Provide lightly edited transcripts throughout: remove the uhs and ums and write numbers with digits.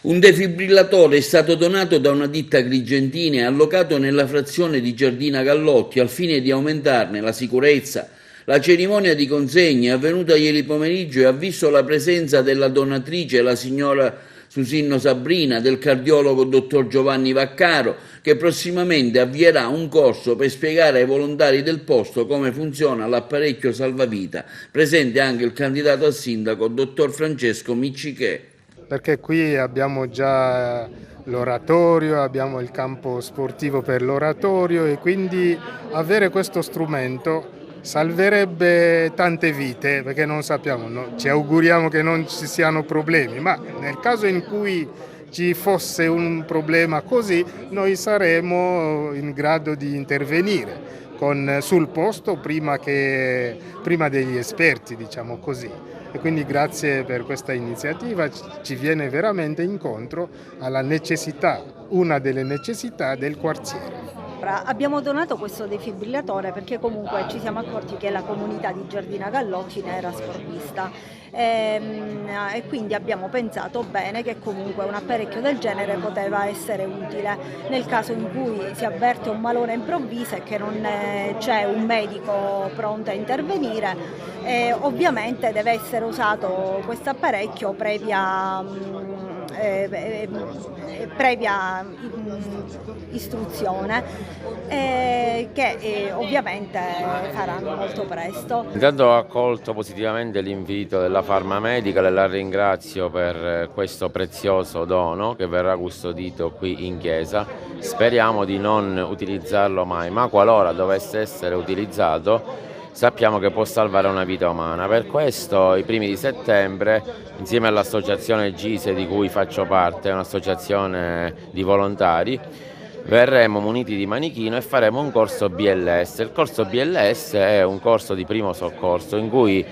Un defibrillatore è stato donato da una ditta agrigentina e allocato nella frazione di Giardina Gallotti al fine di aumentarne la sicurezza. La cerimonia di consegna è avvenuta ieri pomeriggio e ha visto la presenza della donatrice, la signora Susinno Sabrina, del cardiologo dottor Giovanni Vaccaro, che prossimamente avvierà un corso per spiegare ai volontari del posto come funziona l'apparecchio salvavita. Presente anche il candidato a sindaco, dottor Francesco Miccichè. Perché qui abbiamo già l'oratorio, abbiamo il campo sportivo per l'oratorio e quindi avere questo strumento salverebbe tante vite, perché non sappiamo, ci auguriamo che non ci siano problemi, ma nel caso in cui ci fosse un problema così, noi saremo in grado di intervenire sul posto prima degli esperti, diciamo così. E quindi grazie per questa iniziativa, ci viene veramente incontro alla necessità, una delle necessità del quartiere. Abbiamo donato questo defibrillatore perché comunque ci siamo accorti che la comunità di Giardina Gallotti ne era sprovvista e quindi abbiamo pensato bene che comunque un apparecchio del genere poteva essere utile nel caso in cui si avverte un malore improvviso e che non c'è un medico pronto a intervenire. Ovviamente deve essere usato questo apparecchio previa istruzione che ovviamente faranno molto presto. Intanto ho accolto positivamente l'invito della Farmamedical e la ringrazio per questo prezioso dono che verrà custodito qui in chiesa. Speriamo di non utilizzarlo mai, ma qualora dovesse essere utilizzato sappiamo che può salvare una vita umana. Per questo i primi di settembre, insieme all'associazione GISE di cui faccio parte, un'associazione di volontari, verremo muniti di manichino e faremo un corso BLS. Il corso BLS è un corso di primo soccorso in cui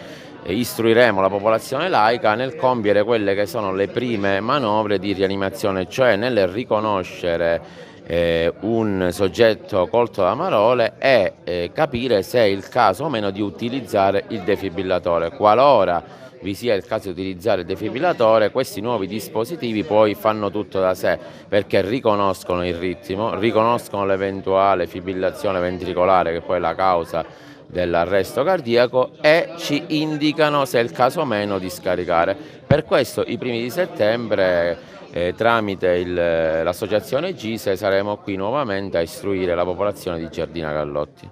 istruiremo la popolazione laica nel compiere quelle che sono le prime manovre di rianimazione, cioè nel riconoscere un soggetto colto da malore e capire se è il caso o meno di utilizzare il defibrillatore. Qualora vi sia il caso di utilizzare il defibrillatore, questi nuovi dispositivi poi fanno tutto da sé perché riconoscono il ritmo, riconoscono l'eventuale fibrillazione ventricolare che poi è la causa dell'arresto cardiaco e ci indicano se è il caso o meno di scaricare. Per questo i primi di settembre tramite l'associazione GISE saremo qui nuovamente a istruire la popolazione di Giardina Gallotti.